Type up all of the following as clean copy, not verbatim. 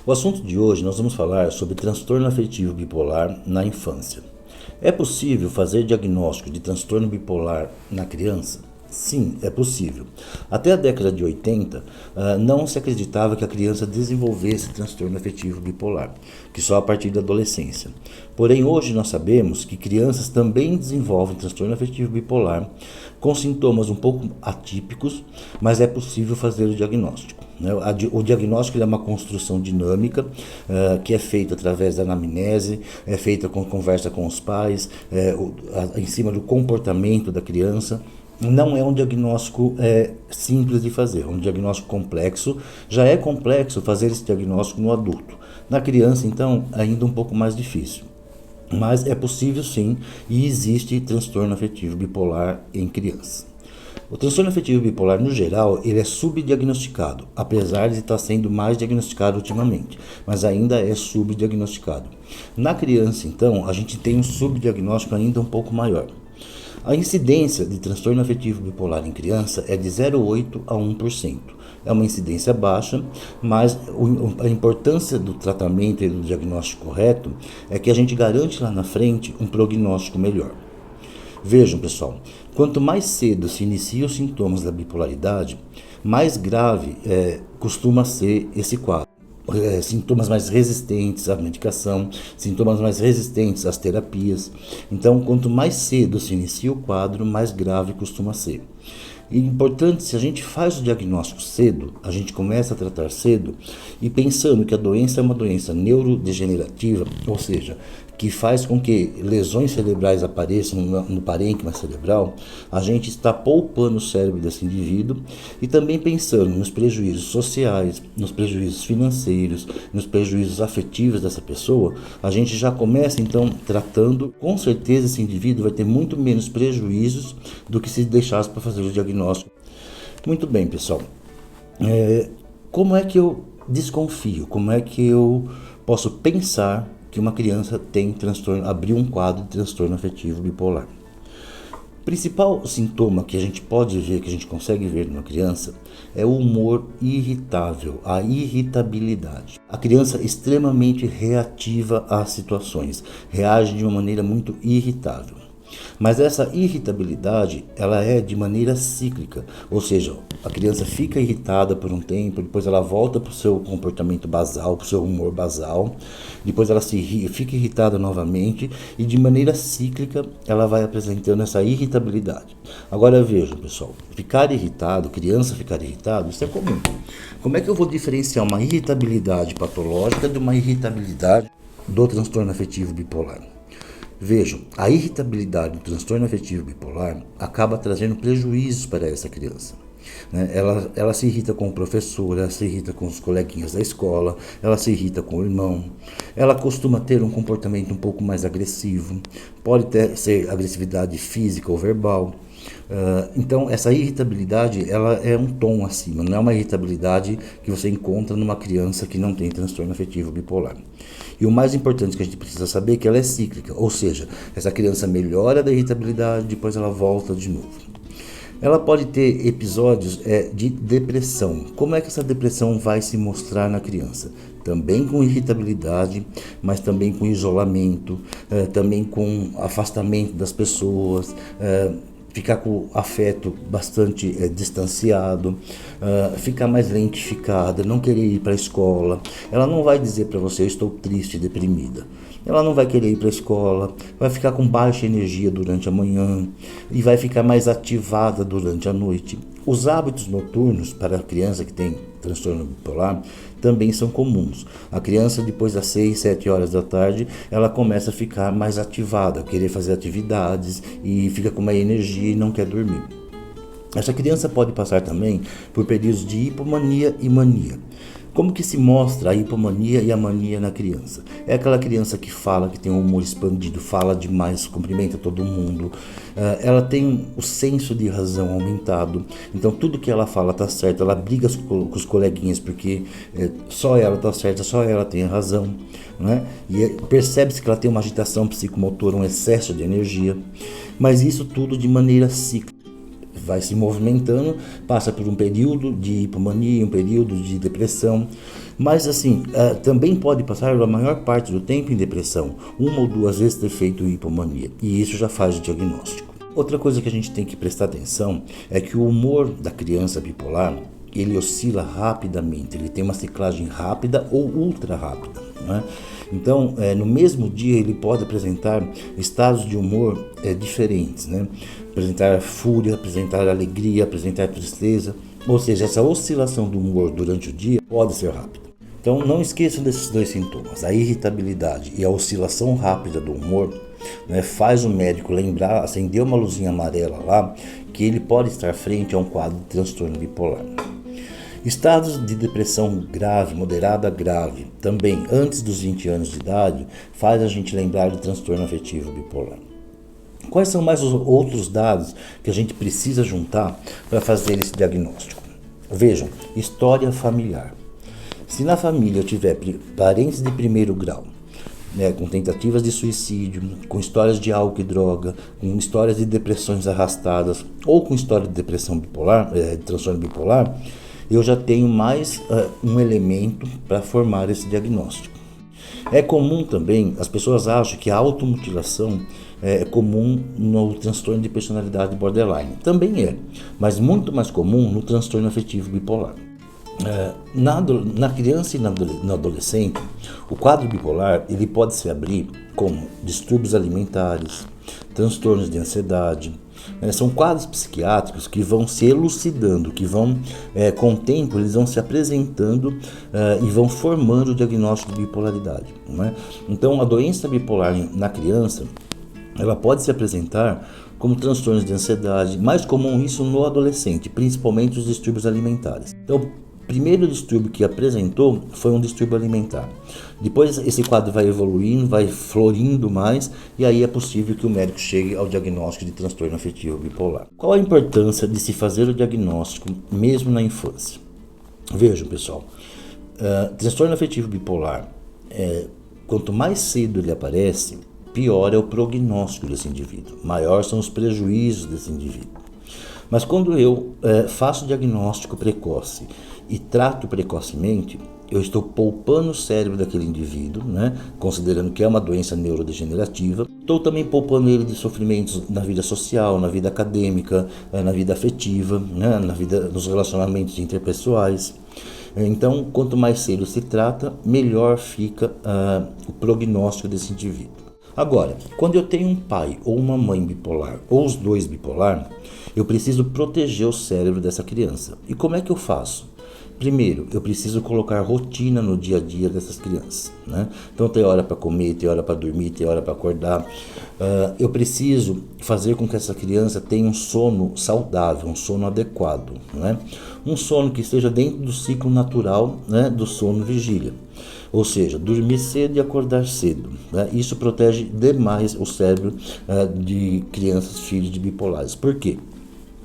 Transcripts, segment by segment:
O assunto de hoje nós vamos falar sobre transtorno afetivo bipolar na infância. É possível fazer diagnóstico de transtorno bipolar na criança? Sim, é possível. Até a década de 80, não se acreditava que a criança desenvolvesse transtorno afetivo bipolar, que só a partir da adolescência. Porém, hoje nós sabemos que crianças também desenvolvem transtorno afetivo bipolar, com sintomas um pouco atípicos, mas é possível fazer o diagnóstico. O diagnóstico é uma construção dinâmica que é feita através da anamnese, é feita com conversa com os pais, em cima do comportamento da criança. Não é um diagnóstico simples de fazer, é um diagnóstico complexo. Já é complexo fazer esse diagnóstico no adulto. Na criança, então, ainda um pouco mais difícil. Mas é possível sim, e existe transtorno afetivo bipolar em criança. O transtorno afetivo bipolar, no geral, ele é subdiagnosticado, apesar de estar sendo mais diagnosticado ultimamente, mas ainda é subdiagnosticado. Na criança, então, a gente tem um subdiagnóstico ainda um pouco maior. A incidência de transtorno afetivo bipolar em criança é de 0,8% a 1%. É uma incidência baixa, mas a importância do tratamento e do diagnóstico correto é que a gente garante lá na frente um prognóstico melhor. Vejam, pessoal, quanto mais cedo se iniciam os sintomas da bipolaridade, mais grave costuma ser esse quadro. Sintomas mais resistentes à medicação, sintomas mais resistentes às terapias. Então, quanto mais cedo se inicia o quadro, mais grave costuma ser. E importante, se a gente faz o diagnóstico cedo, a gente começa a tratar cedo, e pensando que a doença é uma doença neurodegenerativa, ou seja, que faz com que lesões cerebrais apareçam no parênquima cerebral, a gente está poupando o cérebro desse indivíduo e também pensando nos prejuízos sociais, nos prejuízos financeiros, nos prejuízos afetivos dessa pessoa, a gente já começa então tratando. Com certeza esse indivíduo vai ter muito menos prejuízos do que se deixasse para fazer o diagnóstico. Muito bem, pessoal. Como é que eu desconfio? Como é que eu posso pensar que uma criança tem abriu um quadro de transtorno afetivo bipolar? O principal sintoma que a gente pode ver, que a gente consegue ver numa criança, é o humor irritável, a irritabilidade. A criança é extremamente reativa às situações, reage de uma maneira muito irritável. Mas essa irritabilidade, ela é de maneira cíclica, ou seja, a criança fica irritada por um tempo, depois ela volta para o seu comportamento basal, para o seu humor basal, depois ela fica irritada novamente e de maneira cíclica ela vai apresentando essa irritabilidade. Agora vejam, pessoal, ficar irritado, criança ficar irritado, isso é comum. Como é que eu vou diferenciar uma irritabilidade patológica de uma irritabilidade do transtorno afetivo bipolar? Vejam, a irritabilidade do transtorno afetivo bipolar acaba trazendo prejuízos para essa criança. Ela se irrita com o professor, ela se irrita com os coleguinhas da escola, ela se irrita com o irmão, ela costuma ter um comportamento um pouco mais agressivo, pode ser agressividade física ou verbal. Então essa irritabilidade, ela é um tom acima, não é uma irritabilidade que você encontra numa criança que não tem transtorno afetivo bipolar. E o mais importante que a gente precisa saber é que ela é cíclica, ou seja, essa criança melhora da irritabilidade, depois ela volta de novo. Ela pode ter episódios de depressão. Como é que essa depressão vai se mostrar na criança? Também com irritabilidade, mas também com isolamento, também com afastamento das pessoas, ficar com o afeto bastante distanciado, ficar mais lentificada, não querer ir para a escola. Ela não vai dizer para você: eu estou triste e deprimida. Ela não vai querer ir para a escola, vai ficar com baixa energia durante a manhã e vai ficar mais ativada durante a noite. Os hábitos noturnos para a criança que tem transtorno bipolar também são comuns. A criança, depois das 6, 7 horas da tarde, ela começa a ficar mais ativada, querer fazer atividades e fica com uma energia e não quer dormir. Essa criança pode passar também por períodos de hipomania e mania. Como que se mostra a hipomania e a mania na criança? É aquela criança que fala, que tem um humor expandido, fala demais, cumprimenta todo mundo. Ela tem o senso de razão aumentado. Então tudo que ela fala está certo. Ela briga com os coleguinhas porque só ela está certa, só ela tem a razão. Né? E percebe-se que ela tem uma agitação psicomotora, um excesso de energia. Mas isso tudo de maneira cíclica. Vai se movimentando, passa por um período de hipomania, um período de depressão, mas assim, também pode passar a maior parte do tempo em depressão, uma ou duas vezes ter feito hipomania, e isso já faz o diagnóstico. Outra coisa que a gente tem que prestar atenção é que o humor da criança bipolar, ele oscila rapidamente, ele tem uma ciclagem rápida ou ultra rápida, né? Então, no mesmo dia ele pode apresentar estados de humor diferentes, né? Apresentar fúria, apresentar alegria, apresentar tristeza, ou seja, essa oscilação do humor durante o dia pode ser rápida. Então, não esqueçam desses dois sintomas, a irritabilidade e a oscilação rápida do humor, né? Faz o médico lembrar, acender uma luzinha amarela lá, que ele pode estar frente a um quadro de transtorno bipolar. Estados de depressão grave, moderada a grave, também antes dos 20 anos de idade, faz a gente lembrar de transtorno afetivo bipolar. Quais são mais os outros dados que a gente precisa juntar para fazer esse diagnóstico? Vejam, história familiar. Se na família eu tiver parentes de primeiro grau, né, com tentativas de suicídio, com histórias de álcool e droga, com histórias de depressões arrastadas, ou com história de depressão bipolar, de transtorno bipolar, eu já tenho mais um elemento para formar esse diagnóstico. É comum também, as pessoas acham que a automutilação é comum no transtorno de personalidade borderline. Também é, mas muito mais comum no transtorno afetivo bipolar. Na criança e no adolescente, o quadro bipolar ele pode se abrir como distúrbios alimentares, transtornos de ansiedade. São quadros psiquiátricos que vão se elucidando, que vão, com o tempo, eles vão se apresentando e vão formando o diagnóstico de bipolaridade. Né? Então, a doença bipolar na criança, ela pode se apresentar como transtornos de ansiedade, mais comum isso no adolescente, principalmente os distúrbios alimentares. Então, o primeiro distúrbio que apresentou foi um distúrbio alimentar. Depois esse quadro vai evoluindo, vai florindo mais, e aí é possível que o médico chegue ao diagnóstico de transtorno afetivo bipolar. Qual a importância de se fazer o diagnóstico mesmo na infância? Vejam, pessoal, transtorno afetivo bipolar, quanto mais cedo ele aparece, pior é o prognóstico desse indivíduo, maior são os prejuízos desse indivíduo. Mas quando eu faço o diagnóstico precoce e trato precocemente, eu estou poupando o cérebro daquele indivíduo, né? Considerando que é uma doença neurodegenerativa. Estou também poupando ele de sofrimentos na vida social, na vida acadêmica, na vida afetiva, né? Nos relacionamentos interpessoais. Então, quanto mais cedo se trata, melhor fica o prognóstico desse indivíduo. Agora, quando eu tenho um pai ou uma mãe bipolar, ou os dois bipolar, eu preciso proteger o cérebro dessa criança. E como é que eu faço? Primeiro, eu preciso colocar rotina no dia a dia dessas crianças, né? Então tem hora para comer, tem hora para dormir, tem hora para acordar. Eu preciso fazer com que essa criança tenha um sono saudável, um sono adequado, né? Um sono que esteja dentro do ciclo natural, né, do sono vigília. Ou seja, dormir cedo e acordar cedo, né? Isso protege demais o cérebro de crianças, filhos de bipolares. Por quê?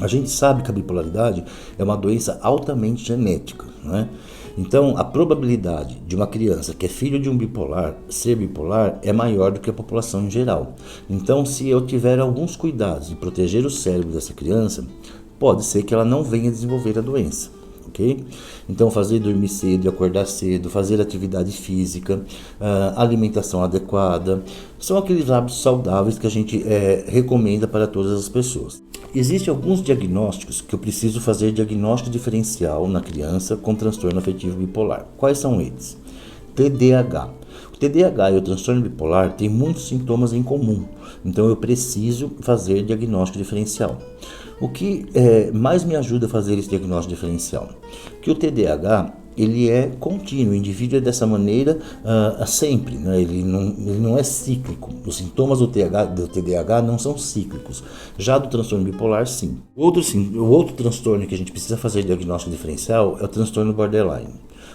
A gente sabe que a bipolaridade é uma doença altamente genética, né? Então, a probabilidade de uma criança que é filho de um bipolar ser bipolar é maior do que a população em geral. Então, se eu tiver alguns cuidados de proteger o cérebro dessa criança, pode ser que ela não venha desenvolver a doença. Okay? Então, fazer dormir cedo e acordar cedo, fazer atividade física, alimentação adequada, são aqueles hábitos saudáveis que a gente recomenda para todas as pessoas. Existem alguns diagnósticos que eu preciso fazer diagnóstico diferencial na criança com transtorno afetivo bipolar. Quais são eles? TDAH. O TDAH e o transtorno bipolar têm muitos sintomas em comum, então eu preciso fazer diagnóstico diferencial. O que mais me ajuda a fazer esse diagnóstico diferencial? Que o TDAH ele é contínuo, o indivíduo é dessa maneira sempre, né? Ele não é cíclico. Os sintomas do TDAH não são cíclicos. Já do transtorno bipolar, sim. O outro transtorno que a gente precisa fazer diagnóstico diferencial é o transtorno borderline.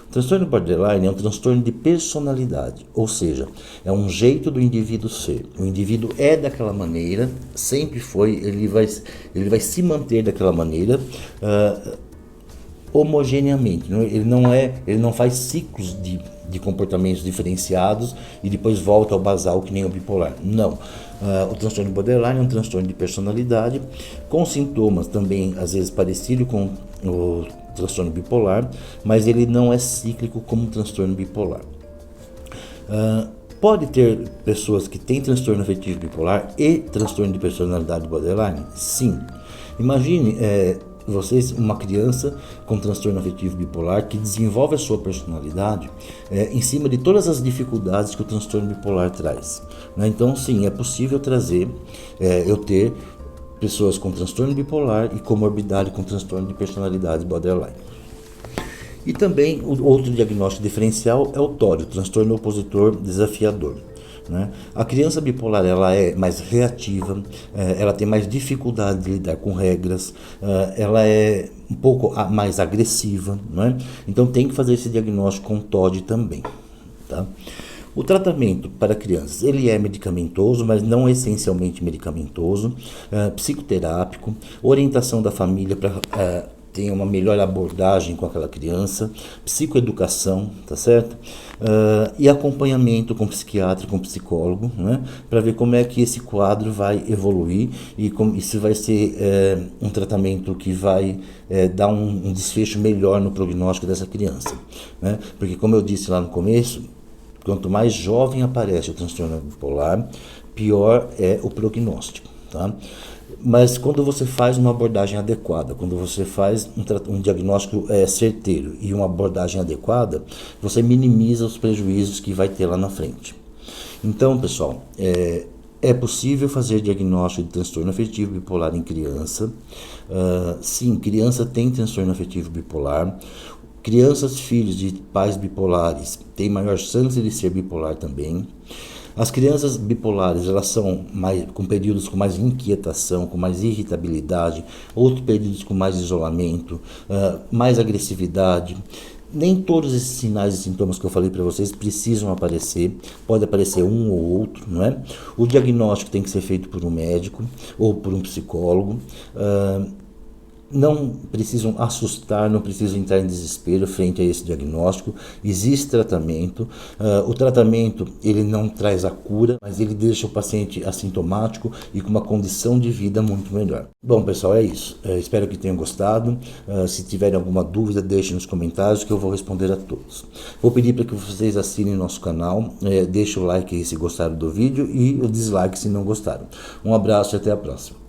O Transtorno borderline é um transtorno de personalidade, ou seja, é um jeito do indivíduo ser. O indivíduo é daquela maneira, sempre foi, ele vai se manter daquela maneira, homogeneamente. Ele não faz ciclos de comportamentos diferenciados e depois volta ao basal que nem o bipolar. Não. O transtorno borderline é um transtorno de personalidade com sintomas também às vezes parecidos com o transtorno bipolar, mas ele não é cíclico como o transtorno bipolar. Pode ter pessoas que têm transtorno afetivo bipolar e transtorno de personalidade borderline? Sim. Imagine vocês, uma criança com transtorno afetivo bipolar que desenvolve a sua personalidade em cima de todas as dificuldades que o transtorno bipolar traz, né? Então, sim, é possível trazer, eu ter pessoas com transtorno bipolar e comorbidade com transtorno de personalidade borderline. E também o outro diagnóstico diferencial é o TOD, transtorno opositor desafiador, né? A criança bipolar ela é mais reativa, ela tem mais dificuldade de lidar com regras, ela é um pouco mais agressiva, né? Então tem que fazer esse diagnóstico com TOD também, tá? O tratamento para crianças, ele é medicamentoso, mas não essencialmente medicamentoso, psicoterápico, orientação da família para ter uma melhor abordagem com aquela criança, psicoeducação, tá certo? E acompanhamento com psiquiatra, com psicólogo, né? Para ver como é que esse quadro vai evoluir e se vai ser um tratamento que vai dar um desfecho melhor no prognóstico dessa criança, né? Porque como eu disse lá no começo, quanto mais jovem aparece o transtorno bipolar, pior é o prognóstico, tá? Mas quando você faz uma abordagem adequada, quando você faz um diagnóstico certeiro e uma abordagem adequada, você minimiza os prejuízos que vai ter lá na frente. Então, pessoal, é possível fazer diagnóstico de transtorno afetivo bipolar em criança. Sim, criança tem transtorno afetivo bipolar. Crianças, filhos de pais bipolares têm maior chance de ser bipolar também. As crianças bipolares, elas são com períodos com mais inquietação, com mais irritabilidade, outros períodos com mais isolamento, mais agressividade. Nem todos esses sinais e sintomas que eu falei para vocês precisam aparecer, pode aparecer um ou outro, não é? O diagnóstico tem que ser feito por um médico ou por um psicólogo. Não precisam assustar, não precisam entrar em desespero frente a esse diagnóstico. Existe tratamento. O tratamento ele não traz a cura, mas ele deixa o paciente assintomático e com uma condição de vida muito melhor. Bom, pessoal, é isso. Espero que tenham gostado. Se tiverem alguma dúvida, deixem nos comentários que eu vou responder a todos. Vou pedir para que vocês assinem nosso canal, deixem o like aí se gostaram do vídeo e o dislike se não gostaram. Um abraço e até a próxima.